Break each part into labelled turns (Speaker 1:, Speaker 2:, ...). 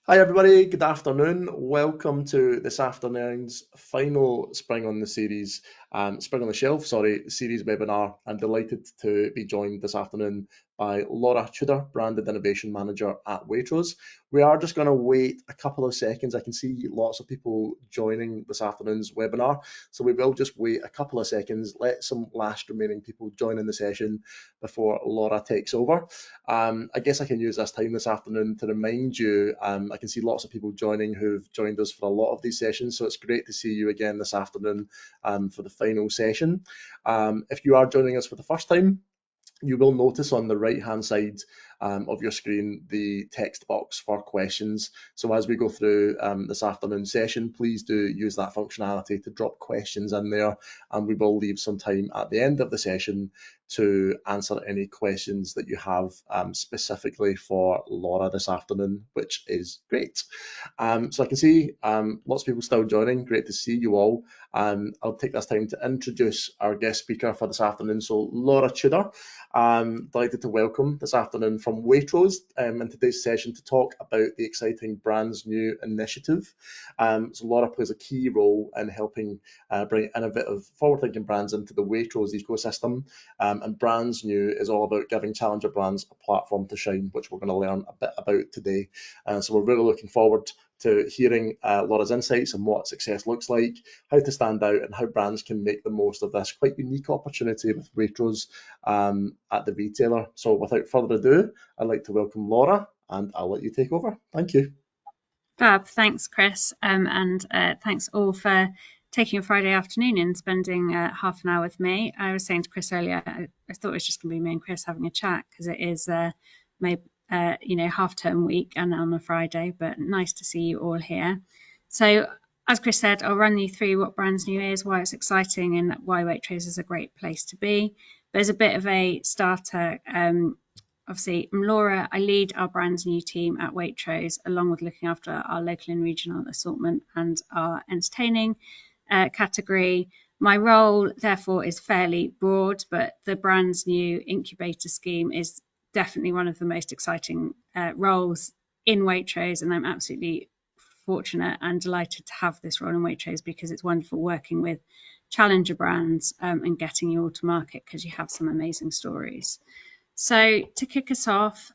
Speaker 1: Hi everybody, good afternoon. Welcome to this afternoon's final Spring on the Shelf, series webinar. I'm delighted to be joined this afternoon by Laura Tudor, Branded Innovation Manager at Waitrose. We are just going to wait a couple of seconds. I can see lots of people joining this afternoon's webinar, so we will just wait a couple of seconds, let some last remaining people join in the session before Laura takes over. I guess I can use this time this afternoon to remind you, I can see lots of people joining who've joined us for a lot of these sessions, so it's great to see you again this afternoon for the final session. If you are joining us for the first time, you will notice on the right hand side of your screen the text box for questions. So as we go through this afternoon session, please do use that functionality to drop questions in there, and we will leave some time at the end of the session to answer any questions that you have specifically for Laura this afternoon, which is great. So I can see lots of people still joining. Great to see you all. I'll take this time to introduce our guest speaker for this afternoon. So Laura Tudor, delighted to welcome this afternoon from Waitrose in today's session to talk about the exciting BrandsNew initiative. So Laura plays a key role in helping bring innovative, forward-thinking brands into the Waitrose ecosystem. And BrandsNew is all about giving challenger brands a platform to shine, which we're going to learn a bit about today. So we're really looking forward to hearing Laura's insights on what success looks like, how to stand out, and how brands can make the most of this quite unique opportunity with Waitrose at the retailer. So without further ado, I'd like to welcome Laura, and I'll let you take over. Thank you.
Speaker 2: Fab, thanks, Chris, and thanks all for taking a Friday afternoon and spending half an hour with me. I was saying to Chris earlier, I thought it was just going to be me and Chris having a chat because it is half-term week and on a Friday, but nice to see you all here. So, as Chris said, I'll run you through what BrandsNew is, why it's exciting, and why Waitrose is a great place to be. But as a bit of a starter, obviously, I'm Laura. I lead our BrandsNew team at Waitrose, along with looking after our local and regional assortment and our entertaining category. My role, therefore, is fairly broad, but the BrandsNew incubator scheme is definitely one of the most exciting roles in Waitrose, and I'm absolutely fortunate and delighted to have this role in Waitrose because it's wonderful working with challenger brands and getting you all to market because you have some amazing stories. So to kick us off,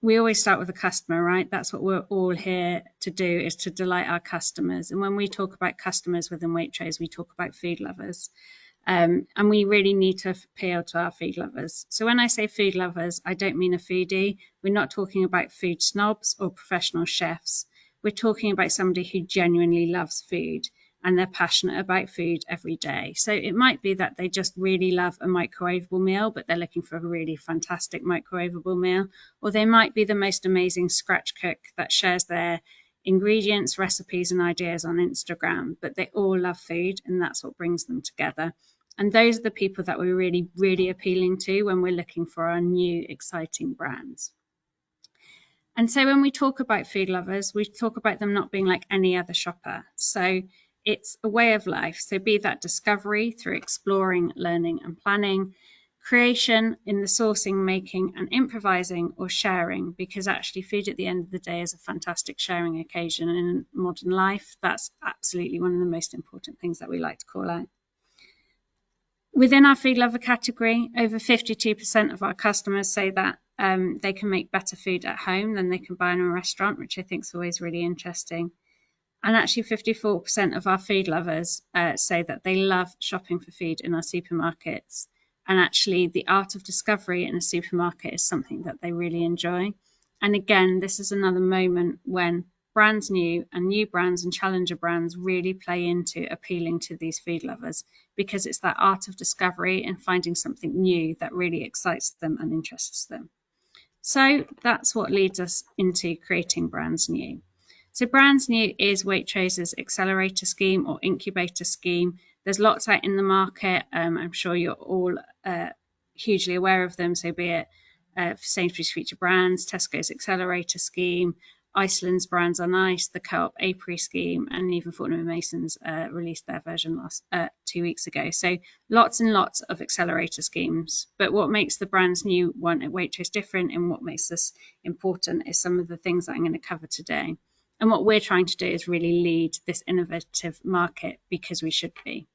Speaker 2: we always start with the customer, right? That's what we're all here to do, is to delight our customers. And when we talk about customers within Waitrose, we talk about food lovers. And we really need to appeal to our food lovers. So when I say food lovers, I don't mean a foodie. We're not talking about food snobs or professional chefs. We're talking about somebody who genuinely loves food and they're passionate about food every day. So it might be that they just really love a microwavable meal, but they're looking for a really fantastic microwavable meal. Or they might be the most amazing scratch cook that shares their ingredients, recipes, and ideas on Instagram, but they all love food, and that's what brings them together. And those are the people that we're really, really appealing to when we're looking for our new exciting brands. And so when we talk about food lovers, we talk about them not being like any other shopper. So it's a way of life. So be that discovery through exploring, learning, and planning, creation in the sourcing, making, and improvising, or sharing, because actually food at the end of the day is a fantastic sharing occasion in modern life. That's absolutely one of the most important things that we like to call out. Within our food lover category, over 52% of our customers say that they can make better food at home than they can buy in a restaurant, which I think is always really interesting. And actually 54% of our food lovers say that they love shopping for food in our supermarkets. And actually the art of discovery in a supermarket is something that they really enjoy. And again, this is another moment when BrandsNew and new brands and challenger brands really play into appealing to these food lovers, because it's that art of discovery and finding something new that really excites them and interests them. So that's what leads us into creating BrandsNew. So BrandsNew is Waitrose's accelerator scheme or incubator scheme. There's lots out in the market. I'm sure you're all hugely aware of them. So be it Sainsbury's Future Brands, Tesco's accelerator scheme, Iceland's Brands on Ice, the Co-op Apiary scheme, and even Fortnum & Mason's released their version 2 weeks ago. So lots and lots of accelerator schemes. But what makes the BrandsNew one at Waitrose different and what makes us important is some of the things that I'm going to cover today. And what we're trying to do is really lead this innovative market because we should be.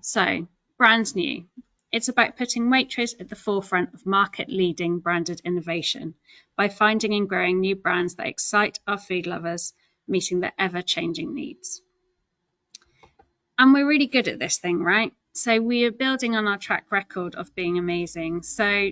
Speaker 2: So, BrandsNew. It's about putting Waitrose at the forefront of market-leading branded innovation by finding and growing new brands that excite our food lovers, meeting their ever-changing needs. And we're really good at this thing, right? So we are building on our track record of being amazing. So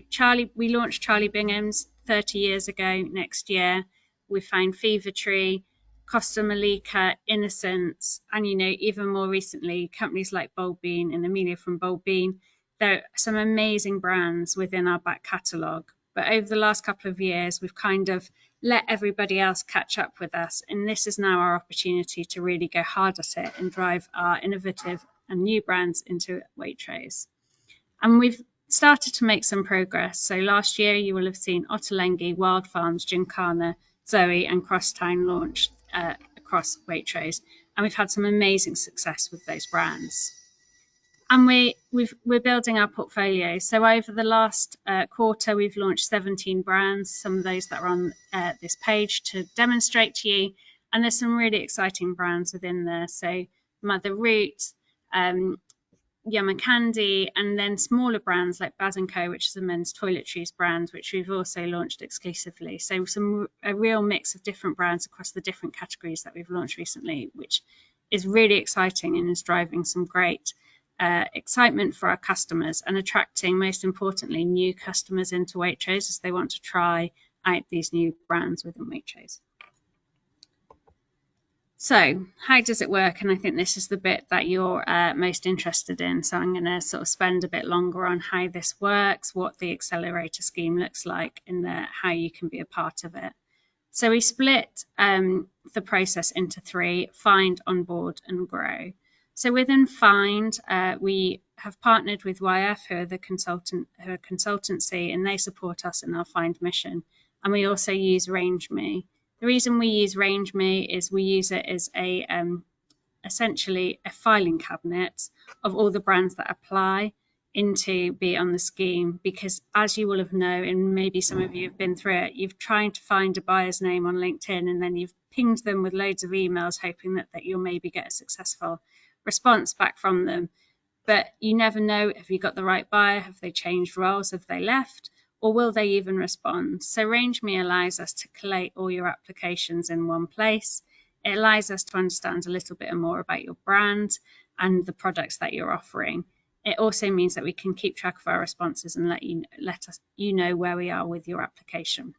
Speaker 2: we launched Charlie Bingham's 30 years ago next year. We found Fever Tree, Costa Malika, Innocence, and even more recently, companies like Bold Bean and Amelia from Bold Bean. There are some amazing brands within our back catalogue. But over the last couple of years, we've kind of let everybody else catch up with us. And this is now our opportunity to really go hard at it and drive our innovative and new brands into Waitrose. And we've started to make some progress. So last year, you will have seen Ottolenghi, Wild Farms, Gincana, Zoe, and Crosstown launched across Waitrose. And we've had some amazing success with those brands. And we're building our portfolio. So over the last quarter, we've launched 17 brands, some of those that are on this page to demonstrate to you. And there's some really exciting brands within there. So Mother Root, Yumma Candy, and then smaller brands like Baz & Co, which is a men's toiletries brand, which we've also launched exclusively. So a real mix of different brands across the different categories that we've launched recently, which is really exciting and is driving some great excitement for our customers and attracting, most importantly, new customers into Waitrose as they want to try out these new brands within Waitrose. So how does it work? And I think this is the bit that you're most interested in. So I'm going to sort of spend a bit longer on how this works, what the accelerator scheme looks like, and how you can be a part of it. So we split the process into 3: find, onboard, and grow. So within Find, we have partnered with YF, who are the consultancy, and they support us in our Find mission. And we also use RangeMe. The reason we use RangeMe is we use it as essentially a filing cabinet of all the brands that apply into be on the scheme, because as you will have known, and maybe some of you have been through it, you've tried to find a buyer's name on LinkedIn and then you've pinged them with loads of emails hoping that you'll maybe get a successful response back from them. But you never know, have you got the right buyer? Have they changed roles? Have they left? Or will they even respond? So RangeMe allows us to collate all your applications in one place. It allows us to understand a little bit more about your brand and the products that you're offering. It also means that we can keep track of our responses and let you know where we are with your application.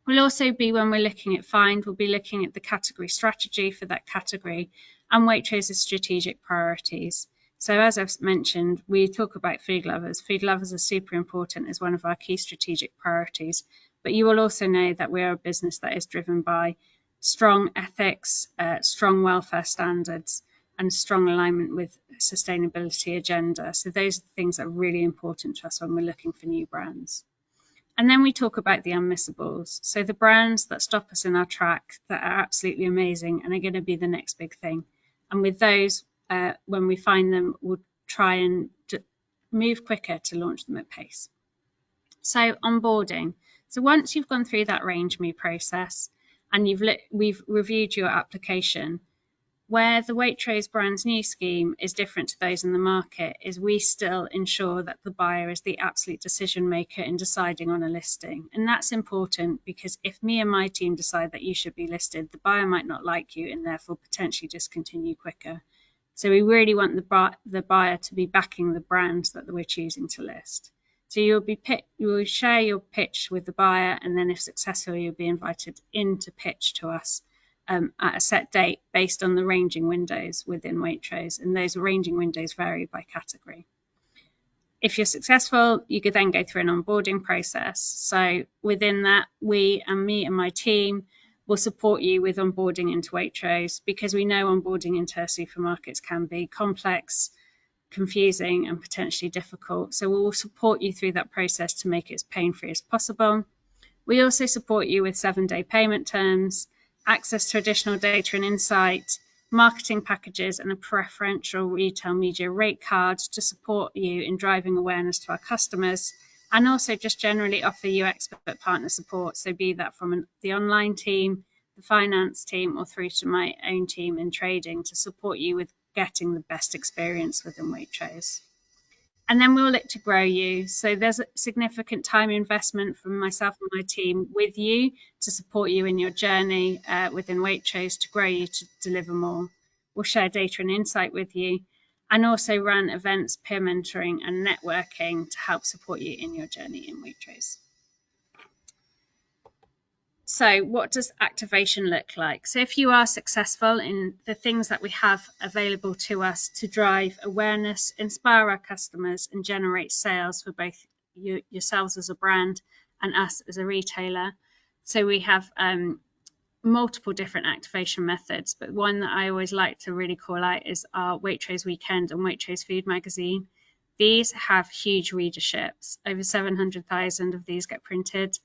Speaker 2: We'll also be, when we're looking at Find, we'll be looking at the category strategy for that category and Waitrose's strategic priorities. So as I've mentioned, we talk about food lovers. Food lovers are super important as one of our key strategic priorities. But you will also know that we are a business that is driven by strong ethics, strong welfare standards, and strong alignment with sustainability agenda. So those are the things that are really important to us when we're looking for new brands. And then we talk about the unmissables. So the brands that stop us in our track that are absolutely amazing and are going to be the next big thing. And with those, when we find them, we'll try and move quicker to launch them at pace. So onboarding. So once you've gone through that RangeMe process and we've reviewed your application, where the Waitrose BrandsNew scheme is different to those in the market is we still ensure that the buyer is the absolute decision maker in deciding on a listing. And that's important because if me and my team decide that you should be listed, the buyer might not like you and therefore potentially discontinue quicker. So we really want the buyer to be backing the brands that we're choosing to list. So you will share your pitch with the buyer, and then if successful, you'll be invited in to pitch to us at a set date based on the ranging windows within Waitrose, and those ranging windows vary by category. If you're successful, you could then go through an onboarding process. So within that, me and my team will support you with onboarding into Waitrose, because we know onboarding into supermarkets can be complex, confusing, and potentially difficult. So we will support you through that process to make it as pain-free as possible. We also support you with 7-day payment terms, access to additional data and insight, marketing packages, and a preferential retail media rate card to support you in driving awareness to our customers, and also just generally offer you expert partner support. So be that from the online team, the finance team, or through to my own team in trading to support you with getting the best experience within Waitrose. And then we'll look to grow you. So there's a significant time investment from myself and my team with you to support you in your journey within Waitrose to grow you to deliver more. We'll share data and insight with you and also run events, peer mentoring and networking to help support you in your journey in Waitrose. So what does activation look like? So if you are successful in the things that we have available to us to drive awareness, inspire our customers and generate sales for both yourselves as a brand and us as a retailer. So we have multiple different activation methods, but one that I always like to really call out is our Waitrose Weekend and Waitrose Food Magazine. These have huge readerships. Over 700,000 of these get printed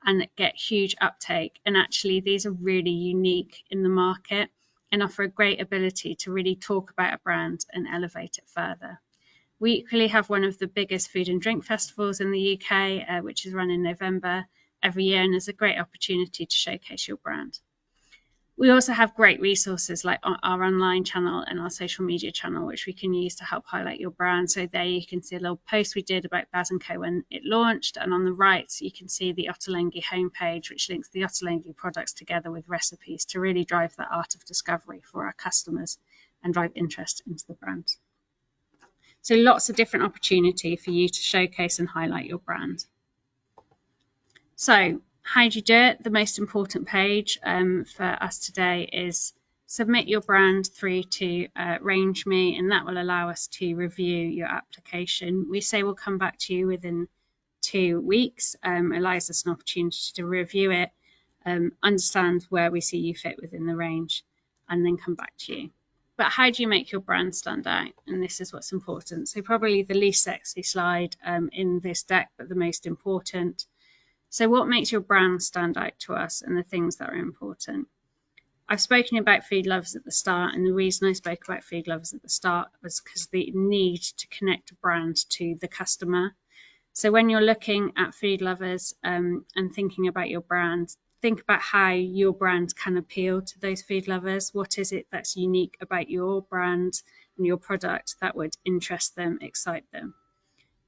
Speaker 2: and get huge uptake. And actually, these are really unique in the market and offer a great ability to really talk about a brand and elevate it further. We equally have one of the biggest food and drink festivals in the UK, which is run in November every year, and is a great opportunity to showcase your brand. We also have great resources like our online channel and our social media channel, which we can use to help highlight your brand. So there you can see a little post we did about Baz & Co when it launched. And on the right, you can see the Ottolenghi homepage, which links the Ottolenghi products together with recipes to really drive that art of discovery for our customers and drive interest into the brand. So lots of different opportunity for you to showcase and highlight your brand. So how do you do it? The most important page for us today is submit your brand through to Range Me, and that will allow us to review your application. We say we'll come back to you within 2 weeks. Allows us an opportunity to review it, understand where we see you fit within the range, and then come back to you. But how do you make your brand stand out? And this is what's important. So probably the least sexy slide in this deck, but the most important. So what makes your brand stand out to us and the things that are important? I've spoken about food lovers at the start, and the reason I spoke about food lovers at the start was because the need to connect a brand to the customer. So when you're looking at food lovers and thinking about your brand, think about how your brand can appeal to those food lovers. What is it that's unique about your brand and your product that would interest them, excite them?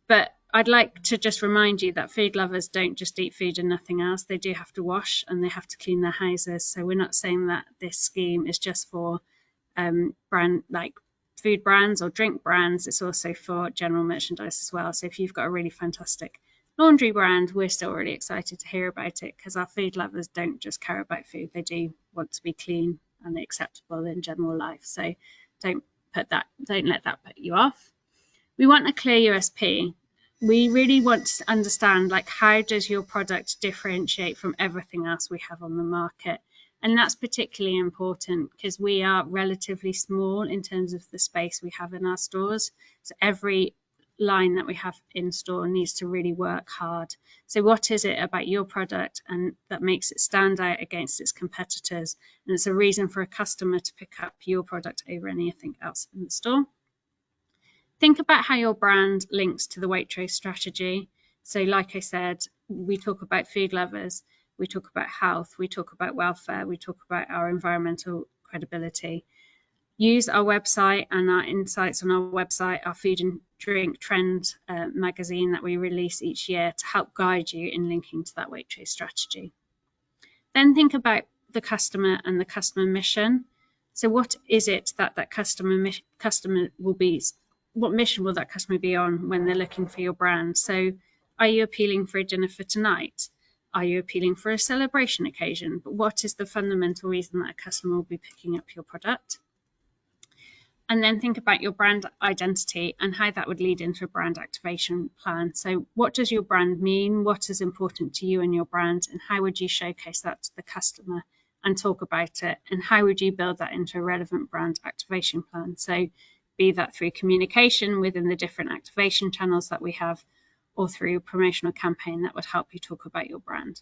Speaker 2: But I'd like to just remind you that food lovers don't just eat food and nothing else. They do have to wash and they have to clean their houses. So we're not saying that this scheme is just for brand like food brands or drink brands. It's also for general merchandise as well. So if you've got a really fantastic laundry brand, we're still really excited to hear about it, because our food lovers don't just care about food. They do want to be clean and acceptable in general life. So don't let that put you off. We want a clear USP. We really want to understand, like, how does your product differentiate from everything else we have on the market? And that's particularly important because we are relatively small in terms of the space we have in our stores. So every line that we have in store needs to really work hard. So what is it about your product and that makes it stand out against its competitors? And it's a reason for a customer to pick up your product over anything else in the store. Think about how your brand links to the Waitrose strategy. So like I said, we talk about food lovers, we talk about health, we talk about welfare, we talk about our environmental credibility. Use our website and our insights on our website, our food and drink trend magazine that we release each year to help guide you in linking to that Waitrose strategy. Then think about the customer and the customer mission. So what is it that customer will be? What mission will that customer be on when they're looking for your brand? So are you appealing for a dinner for tonight? Are you appealing for a celebration occasion? But what is the fundamental reason that a customer will be picking up your product? And then think about your brand identity and how that would lead into a brand activation plan. So what does your brand mean? What is important to you and your brand? And how would you showcase that to the customer and talk about it? And how would you build that into a relevant brand activation plan? So be that through communication within the different activation channels that we have, or through a promotional campaign that would help you talk about your brand.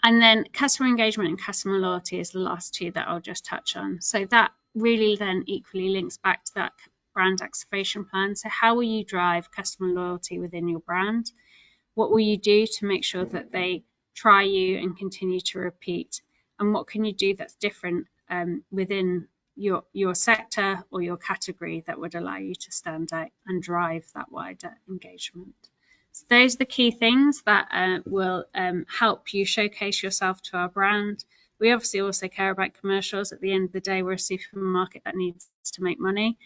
Speaker 2: And then customer engagement and customer loyalty is the last two that I'll just touch on. So that really then equally links back to that brand activation plan. So how will you drive customer loyalty within your brand? What will you do to make sure that they try you and continue to repeat? And what can you do that's different within your sector or your category that would allow you to stand out and drive that wider engagement? So those are the key things that will help you showcase yourself to our brand. We obviously also care about commercials. At the end of the day, we're a supermarket that needs to make money.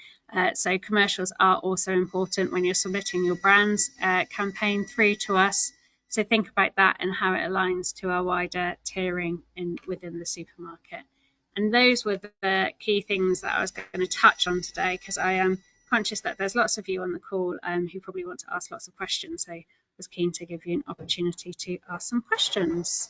Speaker 2: So commercials are also important when you're submitting your brand's campaign through to us. So think about that and how it aligns to our wider tiering within the supermarket. And those were the key things that I was going to touch on today, because I am conscious that there's lots of you on the call who probably want to ask lots of questions. So I was keen to give you an opportunity to ask some questions.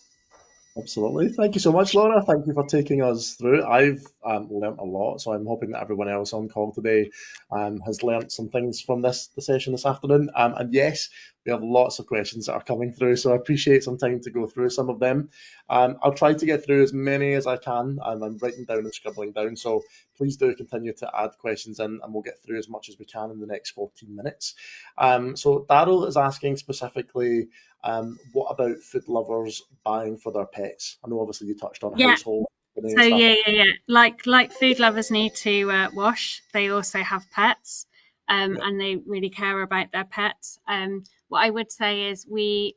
Speaker 1: Absolutely. Thank you so much, Laura. Thank you for taking us through. I've learnt a lot, so I'm hoping that everyone else on call today has learnt some things from the session this afternoon. And yes, we have lots of questions that are coming through, so I appreciate some time to go through some of them. I'll try to get through as many as I can. I'm writing down and scribbling down, so please do continue to add questions in, and we'll get through as much as we can in the next 14 minutes. So Daryl is asking specifically, what about food lovers buying for their pets? I know obviously you touched on household cleaning
Speaker 2: So
Speaker 1: and stuff.
Speaker 2: yeah. Like food lovers need to wash, they also have pets, and they really care about their pets. What I would say is we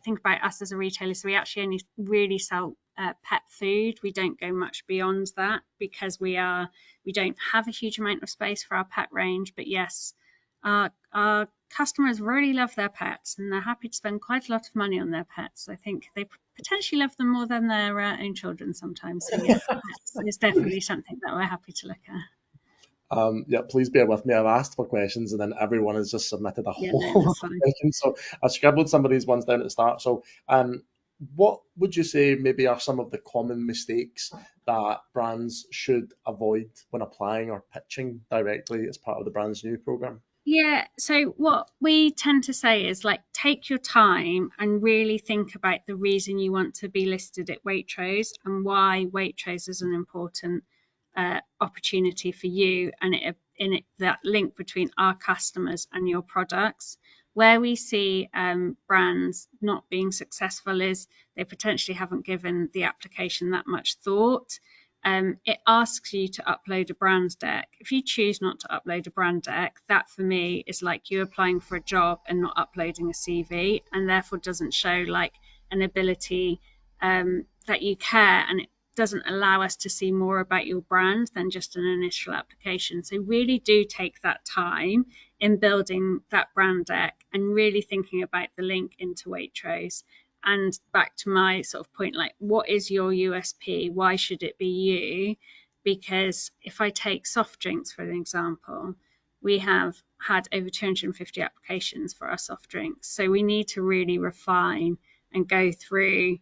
Speaker 2: think about us as a retailer. So we actually only really sell pet food. We don't go much beyond that because we don't have a huge amount of space for our pet range. But yes, our customers really love their pets and they're happy to spend quite a lot of money on their pets. I think they potentially love them more than their own children sometimes. So yeah, it's definitely something that we're happy to look at.
Speaker 1: Yeah, please bear with me. I've asked for questions and then everyone has just submitted a
Speaker 2: Yeah,
Speaker 1: whole
Speaker 2: no,
Speaker 1: lot
Speaker 2: that's
Speaker 1: of
Speaker 2: fine.
Speaker 1: questions. So I scribbled some of these ones down at the start. So what would you say maybe are some of the common mistakes that brands should avoid when applying or pitching directly as part of the BrandsNew program?
Speaker 2: Yeah, so what we tend to say is take your time and really think about the reason you want to be listed at Waitrose and why Waitrose is an important opportunity for you, and that link between our customers and your products. Where we see brands not being successful is they potentially haven't given the application that much thought. It asks you to upload a brand deck. If you choose not to upload a brand deck, that for me is like you applying for a job and not uploading a CV, and therefore doesn't show an ability that you care, and it doesn't allow us to see more about your brand than just an initial application. So really do take that time in building that brand deck and really thinking about the link into Waitrose. And back to my sort of point, what is your USP? Why should it be you? Because if I take soft drinks, for an example, we have had over 250 applications for our soft drinks. So we need to really refine and go through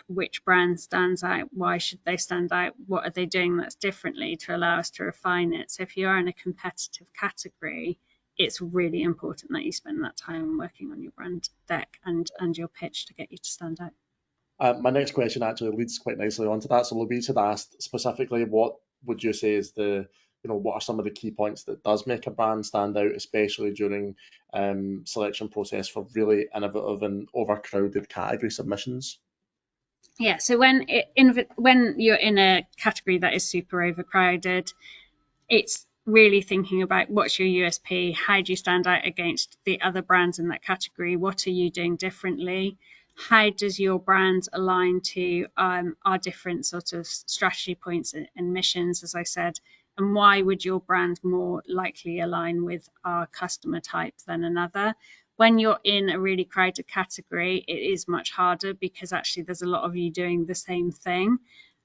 Speaker 2: which brand stands out, why should they stand out, what are they doing that's differently to allow us to refine it. So if you are in a competitive category, it's really important that you spend that time working on your brand deck and your pitch to get you to stand out.
Speaker 1: My next question actually leads quite nicely onto that. So Louise had asked specifically, what would you say is what are some of the key points that does make a brand stand out, especially during selection process for really innovative and overcrowded category submissions?
Speaker 2: Yeah, so when you're in a category that is super overcrowded, it's really thinking about what's your USP, how do you stand out against the other brands in that category, what are you doing differently, how does your brand align to our different sort of strategy points and missions, as I said, and why would your brand more likely align with our customer type than another. When you're in a really crowded category, it is much harder because actually there's a lot of you doing the same thing.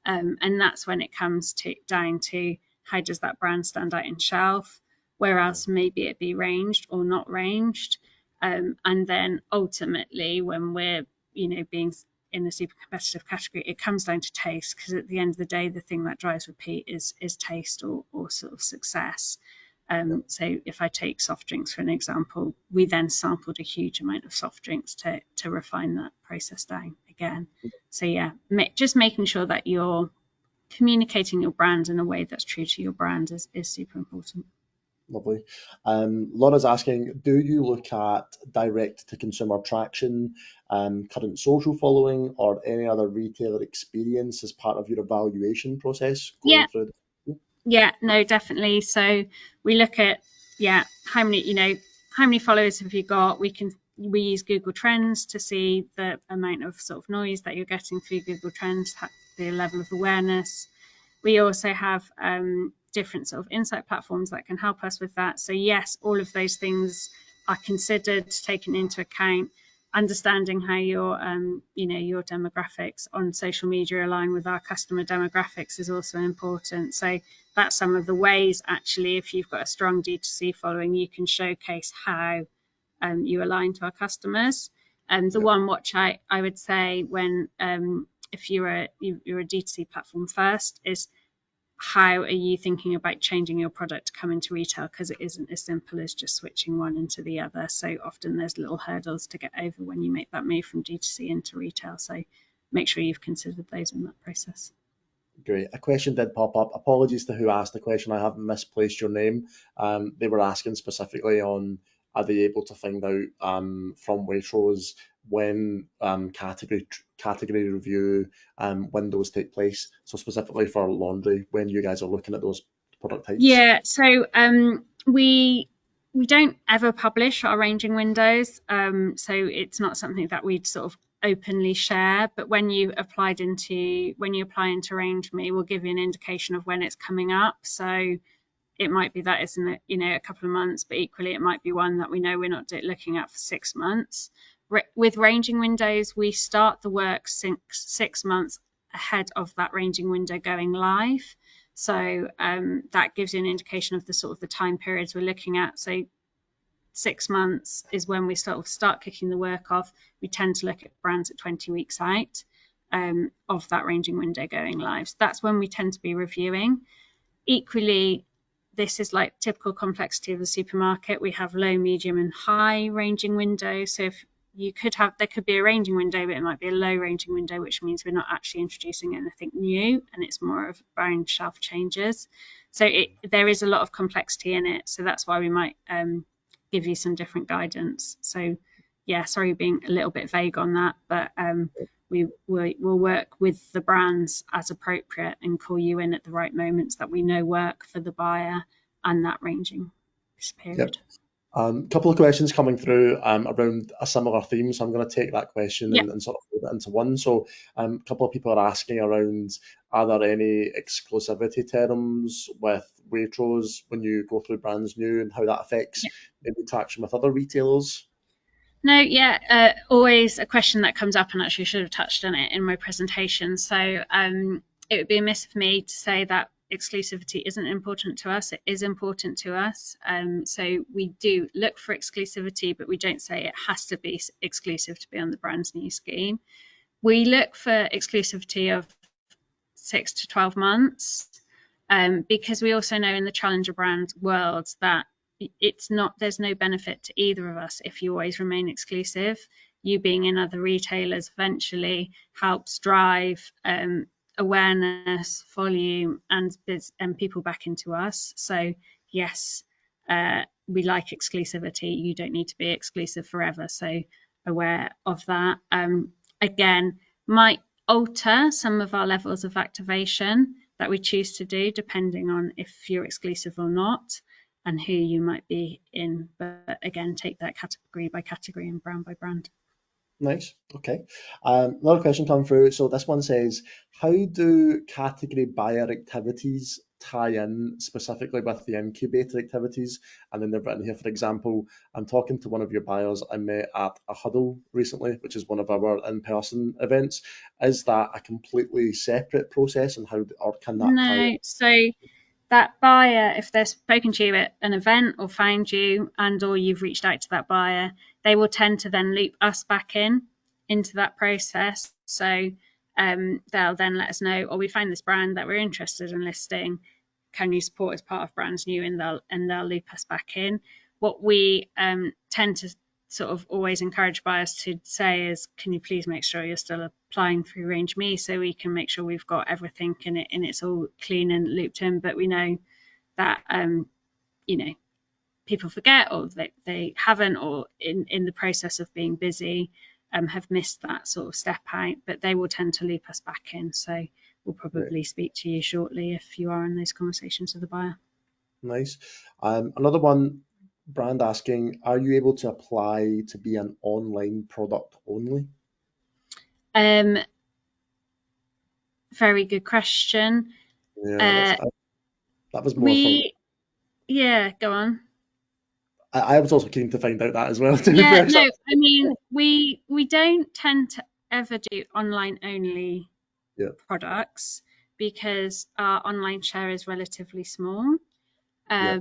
Speaker 2: And that's when it comes down to how does that brand stand out in shelf, where else maybe it be ranged or not ranged. And then ultimately, when we're being in a super competitive category, it comes down to taste, because at the end of the day, the thing that drives repeat is taste or sort of success. So if I take soft drinks for an example, we then sampled a huge amount of soft drinks to refine that process down again. So yeah, just making sure that you're communicating your brand in a way that's true to your brand is super important.
Speaker 1: Lovely. Laura's asking, do you look at direct to consumer traction, current social following, or any other retailer experience as part of your evaluation process
Speaker 2: Yeah,
Speaker 1: going through?
Speaker 2: yeah, no, definitely. So we look at, yeah, how many followers have you got? We use Google Trends to see the amount of sort of noise that you're getting through Google Trends, the level of awareness. We also have different sort of insight platforms that can help us with that. So yes, all of those things are considered, taken into account. Understanding how your demographics on social media align with our customer demographics is also important. So that's some of the ways, actually, if you've got a strong D2C following, you can showcase how you align to our customers. The one watch I would say when if you're a D2C platform first is how are you thinking about changing your product to come into retail, because it isn't as simple as just switching one into the other. So often there's little hurdles to get over when you make that move from D2C into retail. So make sure you've considered those in that process.
Speaker 1: Great. A question did pop up. Apologies to who asked the question. I have misplaced your name. They were asking specifically on, are they able to find out from Waitrose when category review windows take place? So specifically for laundry, when you guys are looking at those product types.
Speaker 2: Yeah, so we don't ever publish our ranging windows, so it's not something that we'd sort of openly share. But when you apply into Range Me, we'll give you an indication of when it's coming up. So it might be that it's in a couple of months, but equally it might be one that we know we're not looking at for 6 months. With ranging windows, we start the work 6 months ahead of that ranging window going live. So that gives you an indication of the sort of the time periods we're looking at. So 6 months is when we start kicking the work off. We tend to look at brands at 20 weeks out of that ranging window going live. So that's when we tend to be reviewing. Equally, this is like typical complexity of the supermarket. We have low, medium, and high ranging windows. So if there could be a ranging window, but it might be a low ranging window, which means we're not actually introducing anything new, and it's more of bound shelf changes. So there is a lot of complexity in it. So that's why we might give you some different guidance. So yeah, sorry being a little bit vague on that, but we'll work with the brands as appropriate and call you in at the right moments that we know work for the buyer and that ranging period.
Speaker 1: Yep. Couple of questions coming through around a similar theme, so I'm going to take that question and sort of put it into one. So a couple of people are asking around, are there any exclusivity terms with Waitrose when you go through BrandsNew, and how that affects maybe traction with other retailers?
Speaker 2: No, always a question that comes up, and actually should have touched on it in my presentation. So it would be amiss of me to say that exclusivity isn't important to us. It is important to us. So we do look for exclusivity, but we don't say it has to be exclusive to be on the BrandsNew scheme. We look for exclusivity of 6 to 12 months because we also know in the challenger brand world that there's no benefit to either of us if you always remain exclusive. You being in other retailers eventually helps drive awareness, volume, and people back into us. So yes, we like exclusivity. You don't need to be exclusive forever. So aware of that. Again, might alter some of our levels of activation that we choose to do depending on if you're exclusive or not and who you might be in. But again, take that category by category and brand by brand.
Speaker 1: Nice. Okay. Another question come through. So this one says, how do category buyer activities tie in specifically with the incubator activities? And then they've written here, for example, I'm talking to one of your buyers I met at a huddle recently, which is one of our in-person events. Is that a completely separate process, and can that tie in?
Speaker 2: No, so that buyer, if they've spoken to you at an event or found you or you've reached out to that buyer, they will tend to then loop us back into that process. So they'll then let us know, we found this brand that we're interested in listing. Can you support as part of BrandsNew? And they'll loop us back in. What we tend to sort of always encourage buyers to say is, can you please make sure you're still applying through Range Me, so we can make sure we've got everything in it and it's all clean and looped in. But we know that people forget, or they haven't, or in the process of being busy have missed that sort of step out, but they will tend to loop us back in. So we'll probably speak to you shortly if you are in those conversations with the buyer.
Speaker 1: Nice. Another one, brand asking, are you able to apply to be an online product only?
Speaker 2: Very good question.
Speaker 1: Yeah, that was more for.
Speaker 2: Go on.
Speaker 1: I was also keen to find out that as well, to be
Speaker 2: Yeah,
Speaker 1: fair.
Speaker 2: no, I mean, we don't tend to ever do online only
Speaker 1: Yeah.
Speaker 2: products because our online share is relatively small.
Speaker 1: Yeah.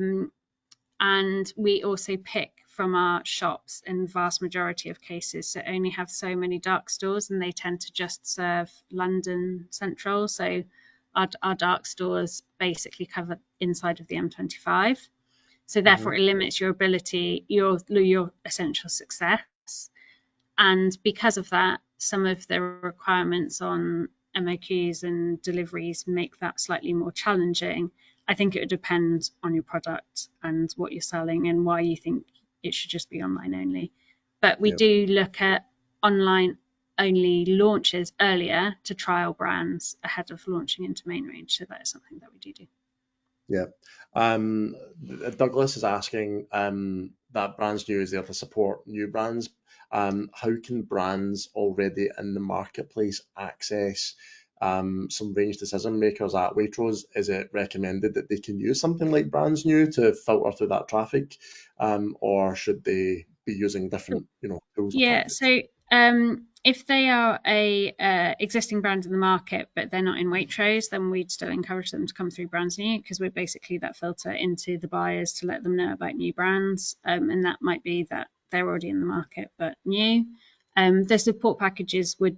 Speaker 2: And we also pick from our shops in the vast majority of cases, so only have so many dark stores, and they tend to just serve London Central. So our dark stores basically cover inside of the M25. So therefore it limits your ability, your essential success. And because of that, some of the requirements on MOQs and deliveries make that slightly more challenging. I think it would depend on your product and what you're selling and why you think it should just be online only. But we do look at online only launches earlier to trial brands ahead of launching into main range. So that is something that we do.
Speaker 1: Yeah. Douglas is asking that BrandsNew is there to support new brands. How can brands already in the marketplace access some range decision makers at Waitrose? Is it recommended that they can use something like BrandsNew to filter through that traffic, or should they be using different, tools or
Speaker 2: Yeah,
Speaker 1: tactics?
Speaker 2: so if they are a existing brand in the market but they're not in Waitrose, then we'd still encourage them to come through BrandsNew, because we're basically that filter into the buyers to let them know about new brands, and that might be that they're already in the market but new. The support packages would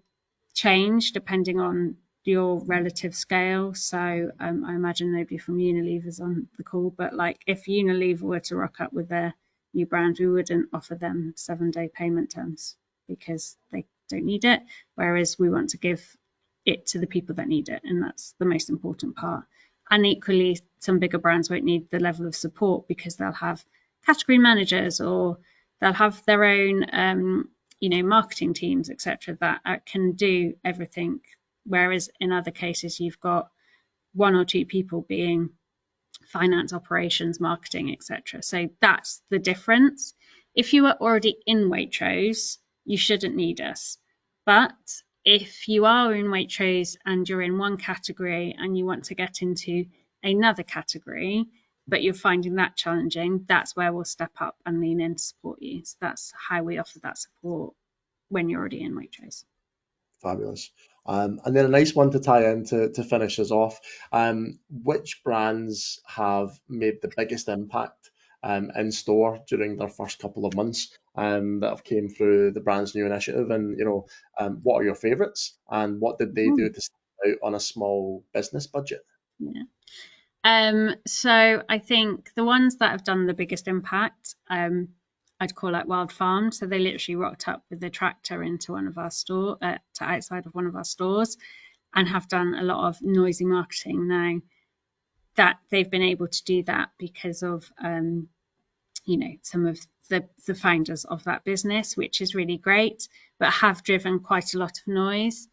Speaker 2: change depending on your relative scale. So I imagine nobody from Unilever's on the call, but like if Unilever were to rock up with their new brand, we wouldn't offer them 7-day payment terms because they don't need it, whereas we want to give it to the people that need it, and that's the most important part. And equally, some bigger brands won't need the level of support because they'll have category managers, or they'll have their own marketing teams, etc., that can do everything, whereas in other cases you've got one or two people being finance, operations, marketing, etc. So that's the difference. If you are already in Waitrose, you shouldn't need us. But if you are in Waitrose and you're in one category and you want to get into another category, but you're finding that challenging, that's where we'll step up and lean in to support you. So that's how we offer that support when you're already in Waitrose.
Speaker 1: Fabulous. And then a nice one to tie in to finish us off. Which brands have made the biggest impact in store during their first couple of months that have came through the BrandsNew initiative? And what are your favourites? And what did they do to stand out on a small business budget?
Speaker 2: Yeah. So I think the ones that have done the biggest impact, I'd call out Wild Farm. So they literally rocked up with the tractor into one of our to outside of one of our stores, and have done a lot of noisy marketing now. That they've been able to do that because of some of the founders of that business, which is really great, but have driven quite a lot of noise.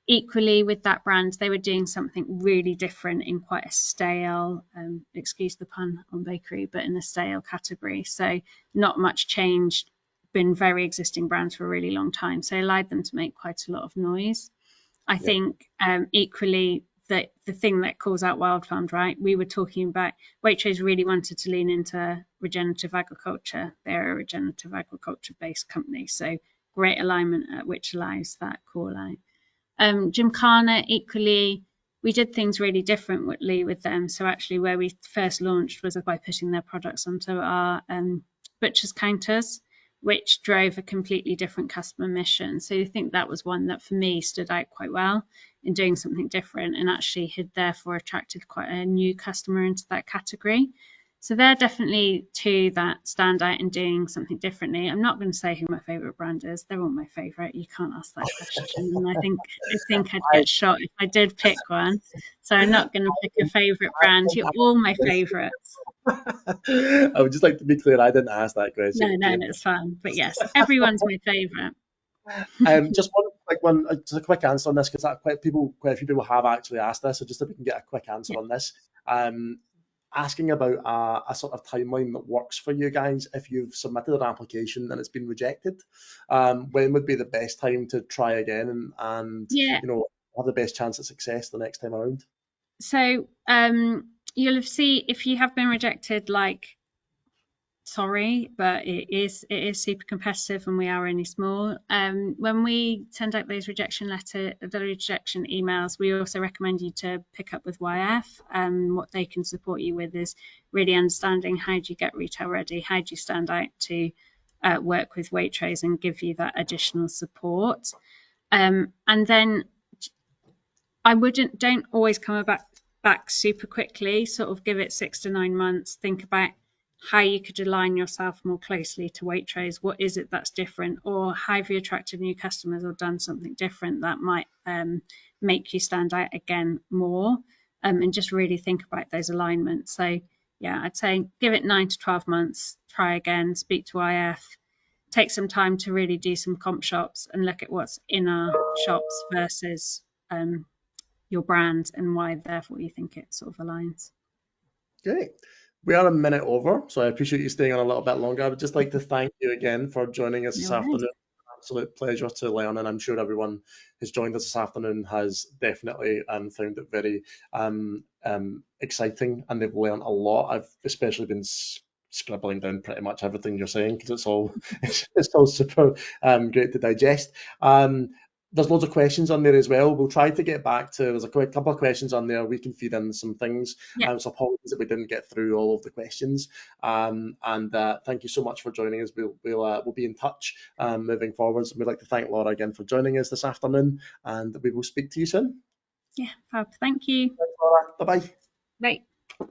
Speaker 2: Equally with that brand, they were doing something really different in quite a stale, excuse the pun on bakery, but in a stale category. So not much change, been very existing brands for a really long time. So allowed them to make quite a lot of noise. I
Speaker 1: Yeah.
Speaker 2: think equally that the thing that calls out Wild Farms, right? We were talking about Waitrose really wanted to lean into regenerative agriculture. They're a regenerative agriculture based company. So great alignment which allows that call out. Gymkhana, equally, we did things really differently with them. So actually where we first launched was by putting their products onto our butcher's counters, which drove a completely different customer mission. So I think that was one that for me stood out quite well in doing something different, and actually had therefore attracted quite a new customer into that category. So they're definitely two that stand out in doing something differently. I'm not going to say who my favourite brand is. They're all my favourite. You can't ask that question. And I think I'd
Speaker 1: I,
Speaker 2: get shot if I did pick one. So I'm not going to pick a favourite brand. You're all my favourites.
Speaker 1: I would just like to be clear, I didn't ask that
Speaker 2: No,
Speaker 1: question,
Speaker 2: no,
Speaker 1: Kate.
Speaker 2: no, it's fine. But yes, everyone's my favourite.
Speaker 1: Just just a quick answer on this, because quite a few people have actually asked this. So just if we can get a quick answer
Speaker 2: Yeah.
Speaker 1: on this, asking about a sort of timeline that works for you guys if you've submitted an application and it's been rejected. When would be the best time to try again and
Speaker 2: Yeah.
Speaker 1: have the best chance of success the next time around?
Speaker 2: So you'll have seen if you have been rejected, like, sorry, but it is super competitive and we are only small. When we send out those the rejection emails, we also recommend you to pick up with YF. What they can support you with is really understanding how do you get retail ready, how do you stand out to work with Waitrose and give you that additional support. And then don't always come back super quickly. Sort of give it 6 to 9 months. Think about how you could align yourself more closely to Waitrose. What is it that's different, or how have you attracted new customers or done something different that might make you stand out again more? And just really think about those alignments. So yeah, I'd say give it 9 to 12 months. Try again. Speak to IF. Take some time to really do some comp shops and look at what's in our shops versus your brand and why therefore you think it sort of aligns.
Speaker 1: Great. We are a minute over, so I appreciate you staying on a little bit longer. I would just like to thank you again for joining us this
Speaker 2: No worries.
Speaker 1: afternoon. Absolute pleasure to learn, and I'm sure everyone who's joined us this afternoon has definitely found it very exciting, and they've learned a lot. I've especially been scribbling down pretty much everything you're saying, because it's all it's all super great to digest. There's loads of questions on there as well. We'll try to get back to. There's a couple of questions on there. We can feed in some things.
Speaker 2: Yeah,
Speaker 1: So apologies that we didn't get through all of the questions. And thank you so much for joining us. We'll be in touch moving forwards. And we'd like to thank Laura again for joining us this afternoon, and we will speak to you soon.
Speaker 2: yeah, fab. Thank you.
Speaker 1: Thanks, Laura. Bye bye.
Speaker 2: Bye.